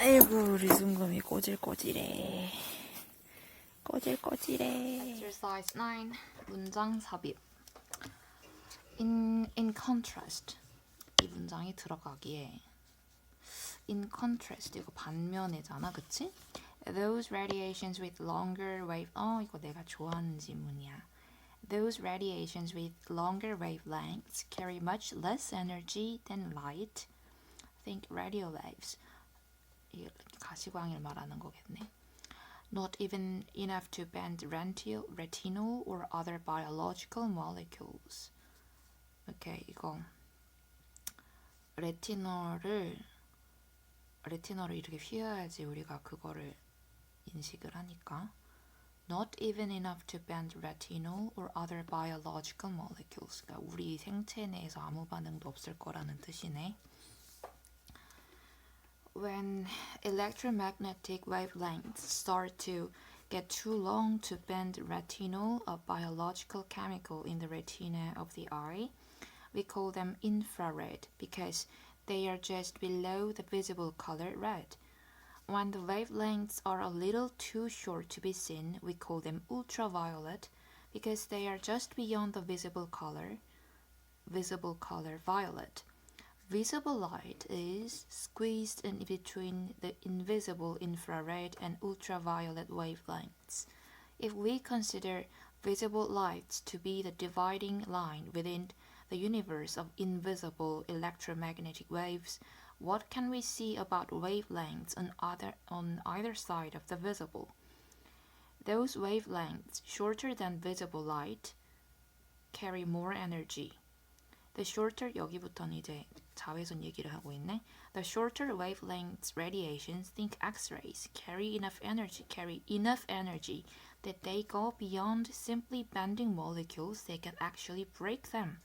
아이고 우리 순금이 꼬질꼬질해. 꼬질꼬질해. Exercise 9. 문장 삽입. In contrast. 이 문장이 들어가기에 in contrast 이거 반면에잖아, 그치? Those radiations with longer wave. 이거 내가 좋아하는 지문이야. Those radiations with longer wavelengths carry much less energy than light. Think radio waves. 이 가시광을 말하는 거겠네. Not even enough to bend retinol or other biological molecules. 오케이, 이거 레티놀을 이렇게 휘어야지 우리가 그거를 인식을 하니까. Not even enough to bend retinol or other biological molecules. 그러니까 우리 생체 내에서 아무 반응도 없을 거라는 뜻이네. When electromagnetic wavelengths start to get too long to bend retinol, a biological chemical in the retina of the eye, we call them infrared because they are just below the visible color red. When the wavelengths are a little too short to be seen, we call them ultraviolet because they are just beyond the visible color violet. Visible light is squeezed in between the invisible infrared and ultraviolet wavelengths. If we consider visible light to be the dividing line within the universe of invisible electromagnetic waves, what can we see about wavelengths on either side of the visible? Those wavelengths shorter than visible light carry more energy. The shorter, 여기부터는 이제 자외선 얘기를 하고 있네. The shorter wavelengths radiations, think X-rays, carry enough energy that they go beyond simply bending molecules, they can actually break them.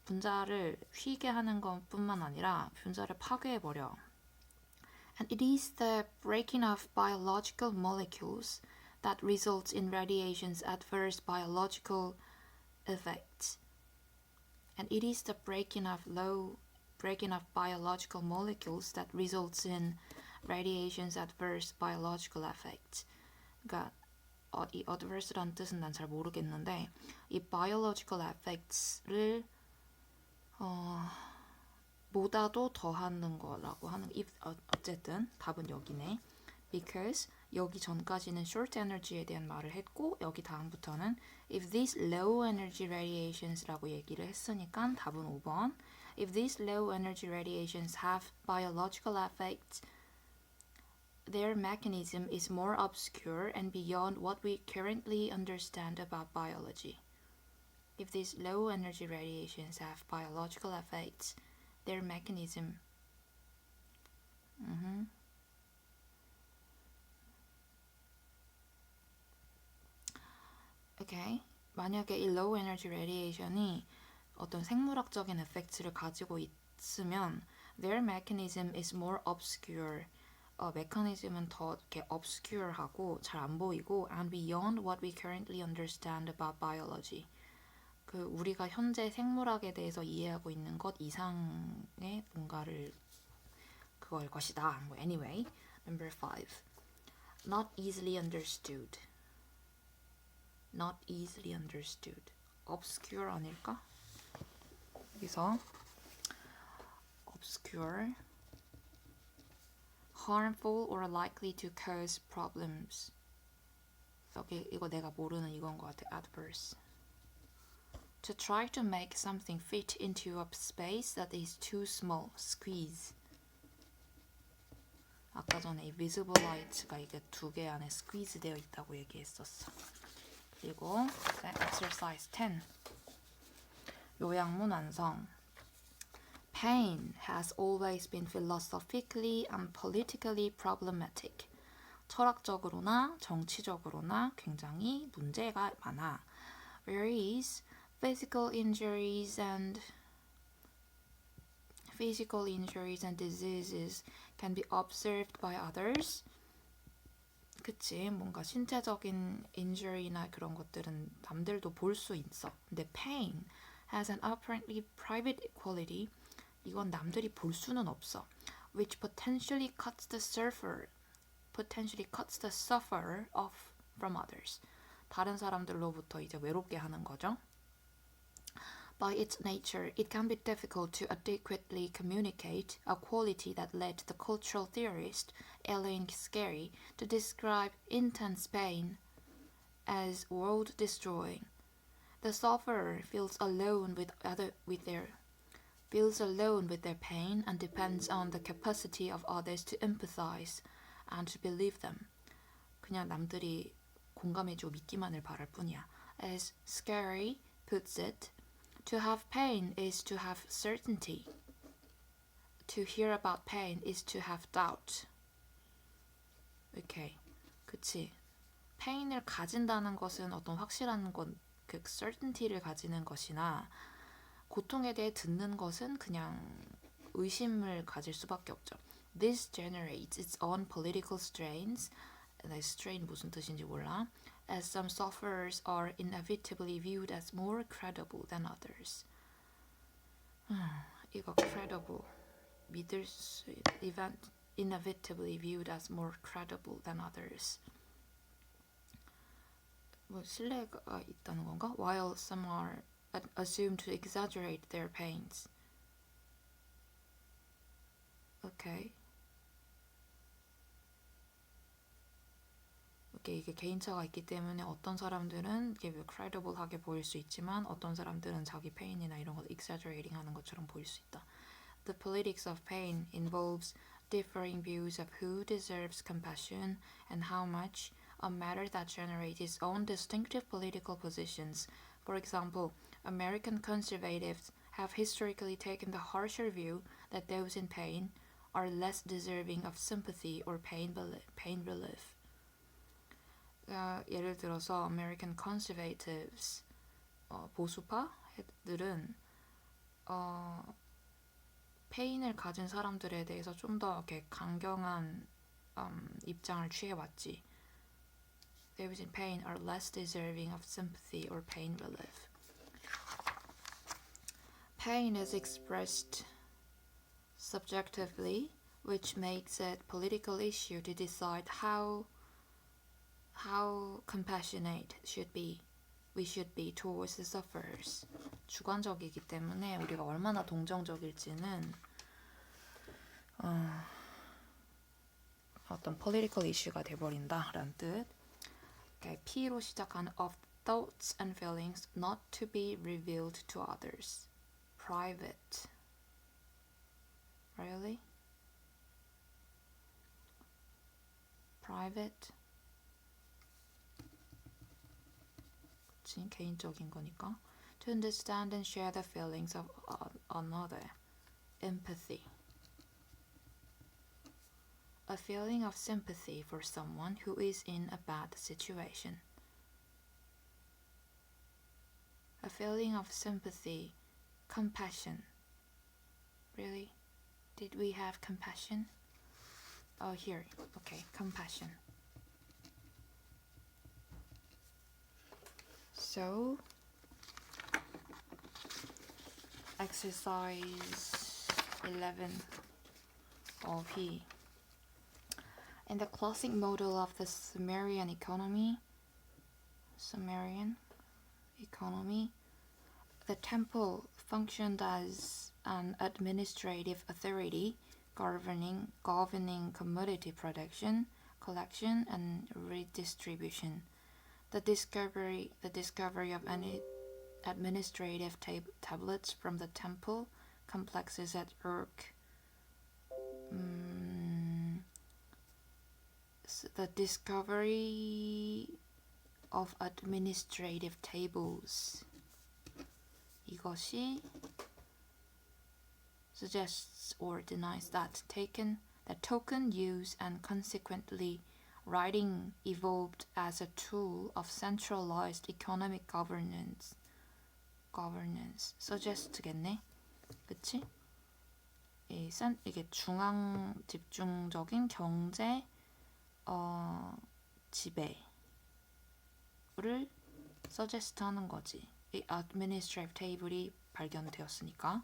분자를 휘게 하는 것뿐만 아니라 분자를 파괴해버려. And it is the breaking of biological molecules that results in radiation's adverse biological effects. And it is the breaking of biological molecules that results in radiation's adverse biological effects. 그러니까 이 adverse란 뜻은 난 잘 모르겠는데 이 biological effects를 보다도 더하는 거라고 하는. 어쨌든 답은 여기네. Because 여기 전까지는 short energy에 대한 말을 했고 여기 다음부터는 if these low energy radiations라고 얘기를 했으니까 답은 5번. If these low energy radiations have biological effects, their mechanism is more obscure and beyond what we currently understand about biology. If these low energy radiations have biological effects, their mechanism 오케이. 만약에 이 low energy radiation이 어떤 생물학적인 에펙트를 가지고 있으면 their mechanism is more obscure. 메커니즘은 더 이렇게 obscure하고 잘 안 보이고 and beyond what we currently understand about biology. 그 우리가 현재 생물학에 대해서 이해하고 있는 것 이상의 뭔가를 그거일 것이다. Anyway, number 5. Not easily understood. Not easily understood. obscure 아닐까? 여기서 obscure, harmful or likely to cause problems. 여기 이거 내가 모르는 이건 것 같아. adverse. To try to make something fit into a space that is too small. squeeze. 아까 전에 이 visible light가 이게 두 개 안에 squeeze 되어 있다고 얘기했었어. 그리고 exercise 10. 요양문 완성. Pain has always been philosophically and politically problematic. 철학적으로나 정치적으로나 굉장히 문제가 많아. Whereas physical injuries and diseases can be observed by others. 그치, 뭔가 신체적인 injury나 그런 것들은 남들도 볼 수 있어. 근데 pain has an apparently private quality. 이건 남들이 볼 수는 없어. which potentially cuts the sufferer off from others. 다른 사람들로부터 이제 외롭게 하는 거죠. By its nature, it can be difficult to adequately communicate, a quality that led the cultural theorist Ellen Scarry to describe intense pain as world-destroying. The sufferer feels alone with their pain and depends on the capacity of others to empathize and to believe them. 그냥 남들이 공감해주고 믿기만을 바랄 뿐이야. As Scarry puts it, to have pain is to have certainty. To hear about pain is to have doubt. 오케이. 그치. pain을 가진다는 것은 어떤 확실한 그 certainty를 가지는 것이나 고통에 대해 듣는 것은 그냥 의심을 가질 수밖에 없죠. This generates its own political strains. strain 무슨 뜻인지 몰라. As some sufferers are inevitably viewed as more credible than others. 이거 credible 믿을 수 inevitably viewed as more credible than others. 뭐 신뢰가 있다는 건가? While some are assumed to exaggerate their pains. Okay. 이게 개인차가 있기 때문에 어떤 사람들은 이게 credible하게 보일 수 있지만 어떤 사람들은 자기 pain이나 이런 거 exaggerating 하는 것처럼 보일 수 있다. The politics of pain involves differing views of who deserves compassion and how much, a matter that generates its own distinctive political positions. For example, American conservatives have historically taken the harsher view that those in pain are less deserving of sympathy or pain relief. 예를 들어서 American conservatives 보수파들은 페인을 가진 사람들에 대해서 좀 더 이렇게 강경한 입장을 취해왔지. Those in pain are less deserving of sympathy or pain relief. Pain is expressed subjectively, which makes it a political issue to decide how compassionate we should be towards the sufferers. 주관적이기 때문에 우리가 얼마나 동정적일지는 어떤 political issue가 돼버린다라는 뜻. Okay, P로 시작하는 of thoughts and feelings not to be revealed to others. Private. Really? Private? 개인적인 거니까. To understand and share the feelings of another. Empathy. A feeling of sympathy for someone who is in a bad situation. A feeling of sympathy. Compassion. Really? Did we have compassion? Oh, here. Okay, compassion. So, exercise 11 of he. In the classic model of the Sumerian economy, the temple functioned as an administrative authority governing commodity production, collection, and redistribution. The discovery of any administrative tablets from the temple complexes at Uruk. The discovery of administrative tables. 이것이 suggests or denies that token use and consequently writing evolved as a tool of centralized economic governance. suggest겠네. 그치? 이게 중앙 집중적인 경제 지배를 suggest 하는 거지. 이 administrative table이 발견되었으니까.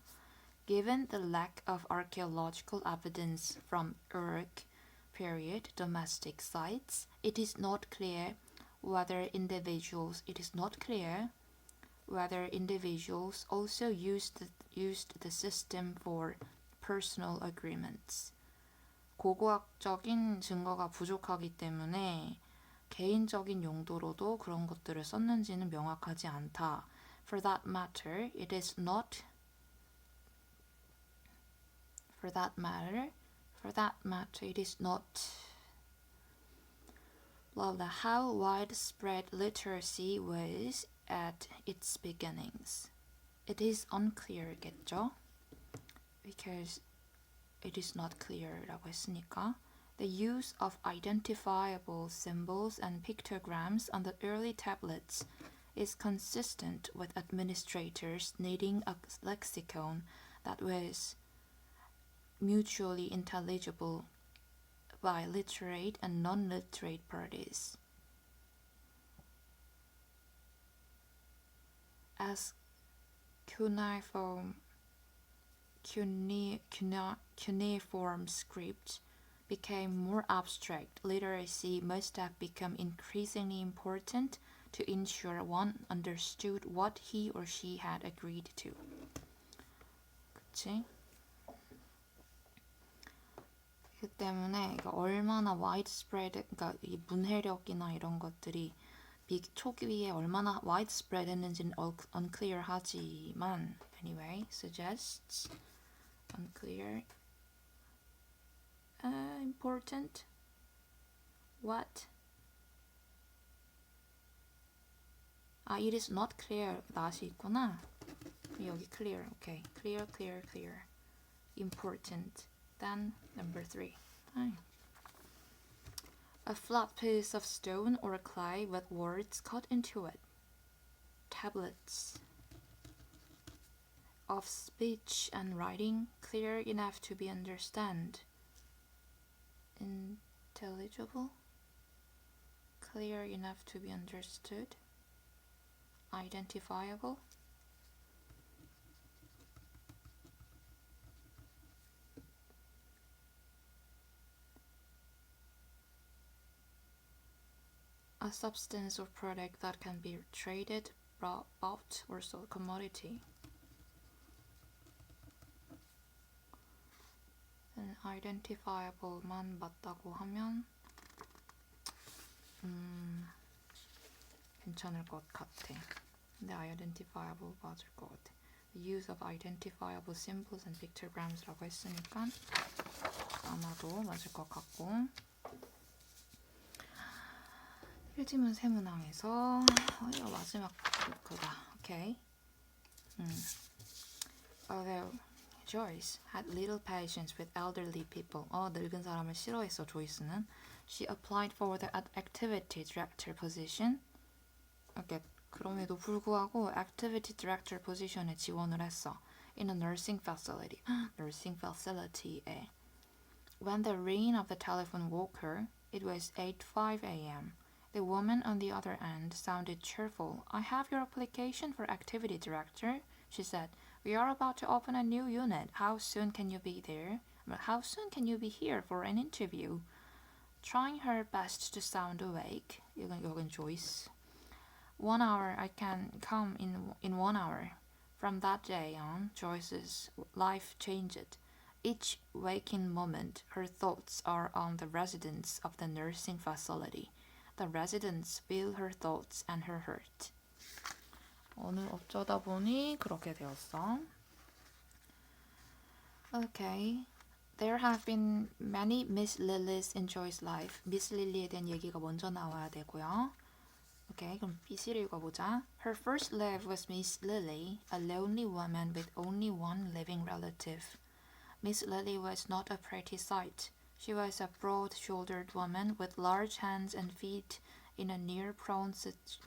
Given the lack of archaeological evidence from Uruk period domestic sites, it is not clear whether individuals also used the system for personal agreements. 고고학적인 증거가 부족하기 때문에 개인적인 용도로도 그런 것들을 썼는지는 명확하지 않다. For that matter, it is not blah blah how widespread literacy was at its beginnings. It is unclear겠죠? Because it is not clear라고 했으니까. The use of identifiable symbols and pictograms on the early tablets is consistent with administrators needing a lexicon that was mutually intelligible by literate and non-literate parties. As cuneiform script became more abstract, literacy must have become increasingly important to ensure one understood what he or she had agreed to. 그치? 그 때문에 얼마나 widespread, 그러니까 이 문해력이나 이런 것들이 초기에 얼마나 widespread 했는지는 unclear 하지만 anyway, suggests unclear important what it is not clear not이 있구나. 여기 clear, okay, clear important. Then number 3. A flat piece of stone or clay with words cut into it. Tablets of speech and writing clear enough to be intelligible, clear enough to be understood, identifiable. A substance or product that can be traded, bought, or sold. Commodity. identifiable만 맞다고 하면 괜찮을 것 같아. 근데 identifiable 맞을 것 같아. The use of identifiable symbols and pictograms라고 했으니까 아마도 맞을 것 같고. 필지문 세문항에서 이거 마지막 거다. 오케이. Although Joyce had little patience with elderly people. 늙은 사람을 싫어했어, 조이스는. She applied for the activity director position. Okay, 그럼에도 불구하고 activity director position에 지원을 했어. In a nursing facility. nursing facility에. When the ring of the telephone woke her, it was 8:05 a.m. The woman on the other end sounded cheerful. I have your application for activity director, she said. We are about to open a new unit. How soon can you be there? How soon can you be here for an interview? Trying her best to sound awake. 여긴 Joyce. 1 hour, I can come in 1 hour. From that day on, Joyce's life changed. Each waking moment, her thoughts are on the residents of the nursing facility. The residents feel her thoughts and her hurt. 어쩌다 보니 그렇게 되었어. Okay. There have been many Miss Lillys in Joyce's life. Miss Lily에 대한 얘기가 먼저 나와야 되고요. Okay, 그럼 B씨를 읽어보자. Her first love was Miss Lily, a lonely woman with only one living relative. Miss Lily was not a pretty sight. She was a broad-shouldered woman with large hands and feet in a near-prone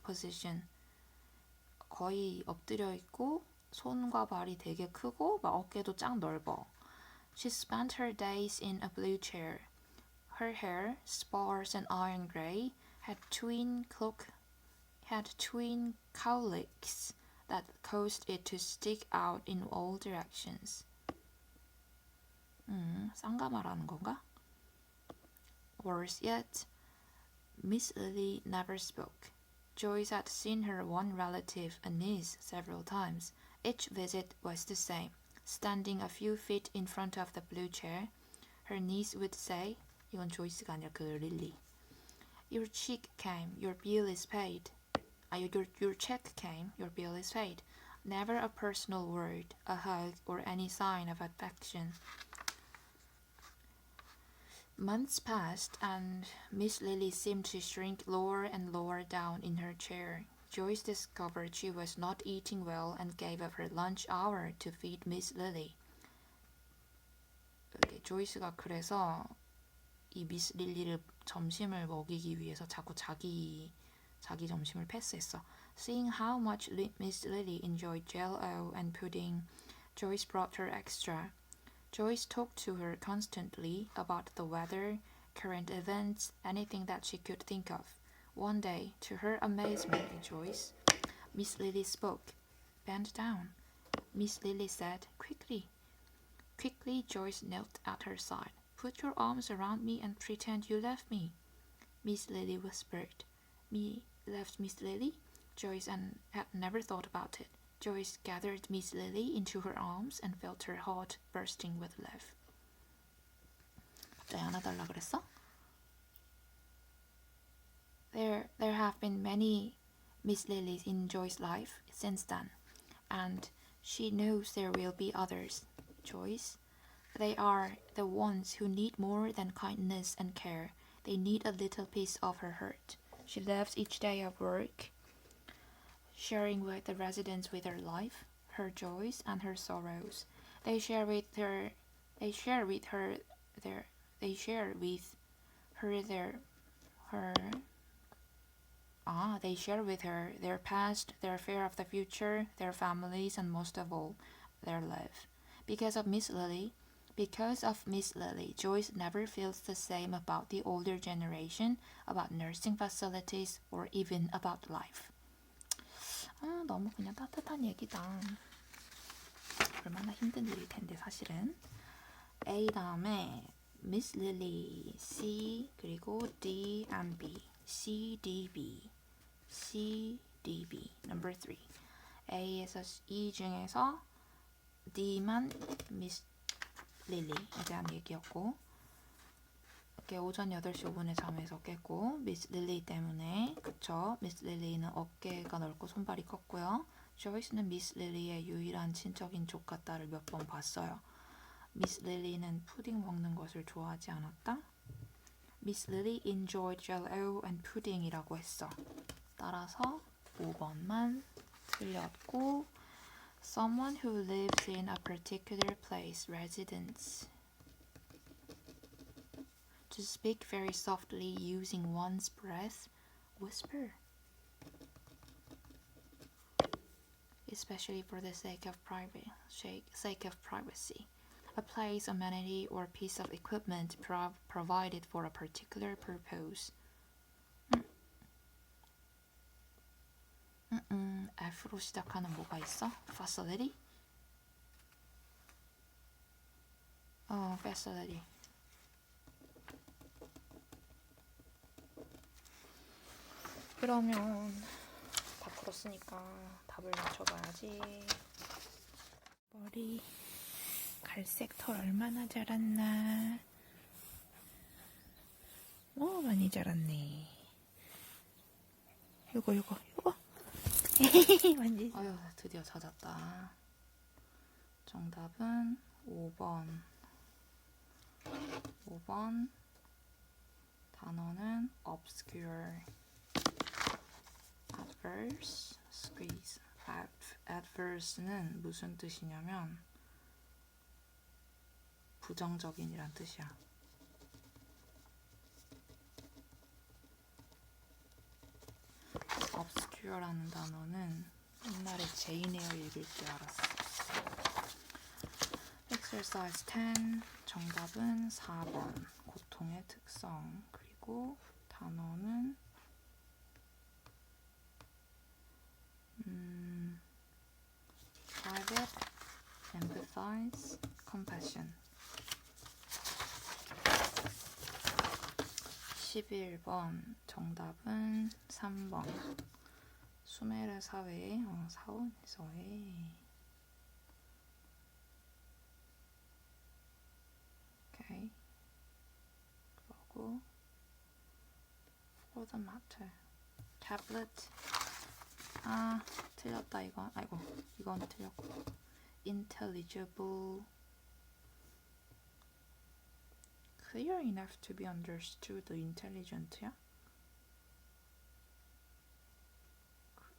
position. 거의 엎드려 있고 손과 발이 되게 크고 막 어깨도 쫙 넓어. She spent her days in a blue chair. Her hair, sparse and iron gray, had twin cowlicks that caused it to stick out in all directions. 싼가 말하는 건가? Worse yet, Miss Lily never spoke. Joyce had seen her one relative, a niece, several times. Each visit was the same. Standing a few feet in front of the blue chair, her niece would say, 이건 조이스가 아니라 그 릴리. Your check came, your bill is paid. Your check came, your bill is paid. Never a personal word, a hug, or any sign of affection. Months passed, and Miss Lily seemed to shrink lower and lower down in her chair. Joyce discovered she was not eating well and gave up her lunch hour to feed Miss Lily. 조이스가 그래서 이 미스 릴리를 점심을 먹이기 위해서 자꾸 자기 점심을 패스했어. Seeing how much Miss Lily enjoyed Jell-O and pudding, Joyce brought her extra. Joyce talked to her constantly about the weather, current events, anything that she could think of. One day, to her amazement, Miss Lily spoke. Bend down. Miss Lily said, quickly. Quickly, Joyce knelt at her side. Put your arms around me and pretend you left me. Miss Lily whispered. Me left Miss Lily? Joyce had never thought about it. Joyce gathered Miss Lily into her arms and felt her heart bursting with love. 갑자기 안아달라 그랬어? There have been many Miss Lilies in Joyce's life since then, and she knows there will be others. Joyce, they are the ones who need more than kindness and care. They need a little piece of her heart. She loves each day of work, sharing with the residents with her life, her joys and her sorrows. They share with her their past, their fear of the future, their families, and most of all, their love. Because of Miss Lily, Joyce never feels the same about the older generation, about nursing facilities, or even about life. 너무 그냥 따뜻한 얘기다. 얼마나 힘든 일일 텐데 사실은. A 다음에 Miss Lily, C 그리고 D and B, C, D, B, C, D, B. Number 3. A에서 E 중에서 D만 Miss Lily에 대한 얘기였고, 이렇게 오전 8시 5분에 잠에서 깼고, 미스 릴리 때문에, 그쵸? 미스 릴리는 어깨가 넓고 손발이 컸고요. 조이스는 미스 릴리의 유일한 친척인 조카 딸을 몇 번 봤어요. 미스 릴리는 푸딩 먹는 것을 좋아하지 않았다? Miss Lily enjoyed Jell-O and pudding이라고 했어. 따라서 5번만 틀렸고, Someone who lives in a particular place, residence. To speak very softly using one's breath, whisper. Especially for the sake of privacy. A place, amenity, or piece of equipment provided for a particular purpose. F로 시작하는 뭐가 있어? Facility? Facility. 그러면 다 풀었으니까 답을 맞춰봐야지. 머리 갈색털 얼마나 자랐나? 많이 자랐네. 요거 완전. 아유, 드디어 찾았다. 정답은 5번. 단어는 obscure, adverse, squeeze. adverse는 무슨 뜻이냐면 부정적인이란 뜻이야. obscure라는 단어는 옛날에 제인 에어 읽을 때 알았어. Exercise 10. 정답은 4번. 고통의 특성. 그리고 단어는 private, empathize, compassion. 11번 정답은 3번 수메르 사회 사원에서의 오케이. 그리고 for the matter tablet 틀렸다 이건. 아이고 이건 틀렸고 intelligible clear enough to be understood intelligent야?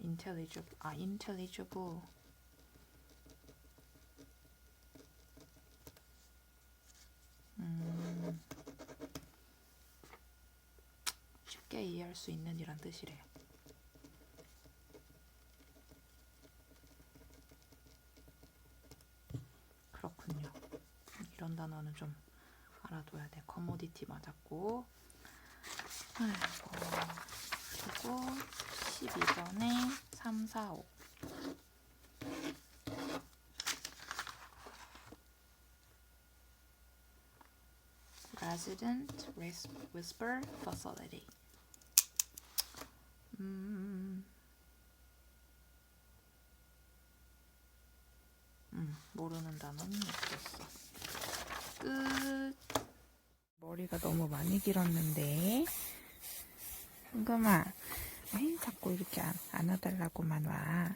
intelligible 쉽게 이해할 수 있는 이란 뜻이래. 그렇군요. 이런 단어는 좀 알아둬야 돼. 커모디티 맞았고. 아이고. 그리고 12번에 3, 4, 5. Resident Whisper Facility. 모르는 단어는 없었어. 끝. 머리가 너무 많이 길었는데. 순금아, 왜 자꾸 이렇게 안아달라고만 와.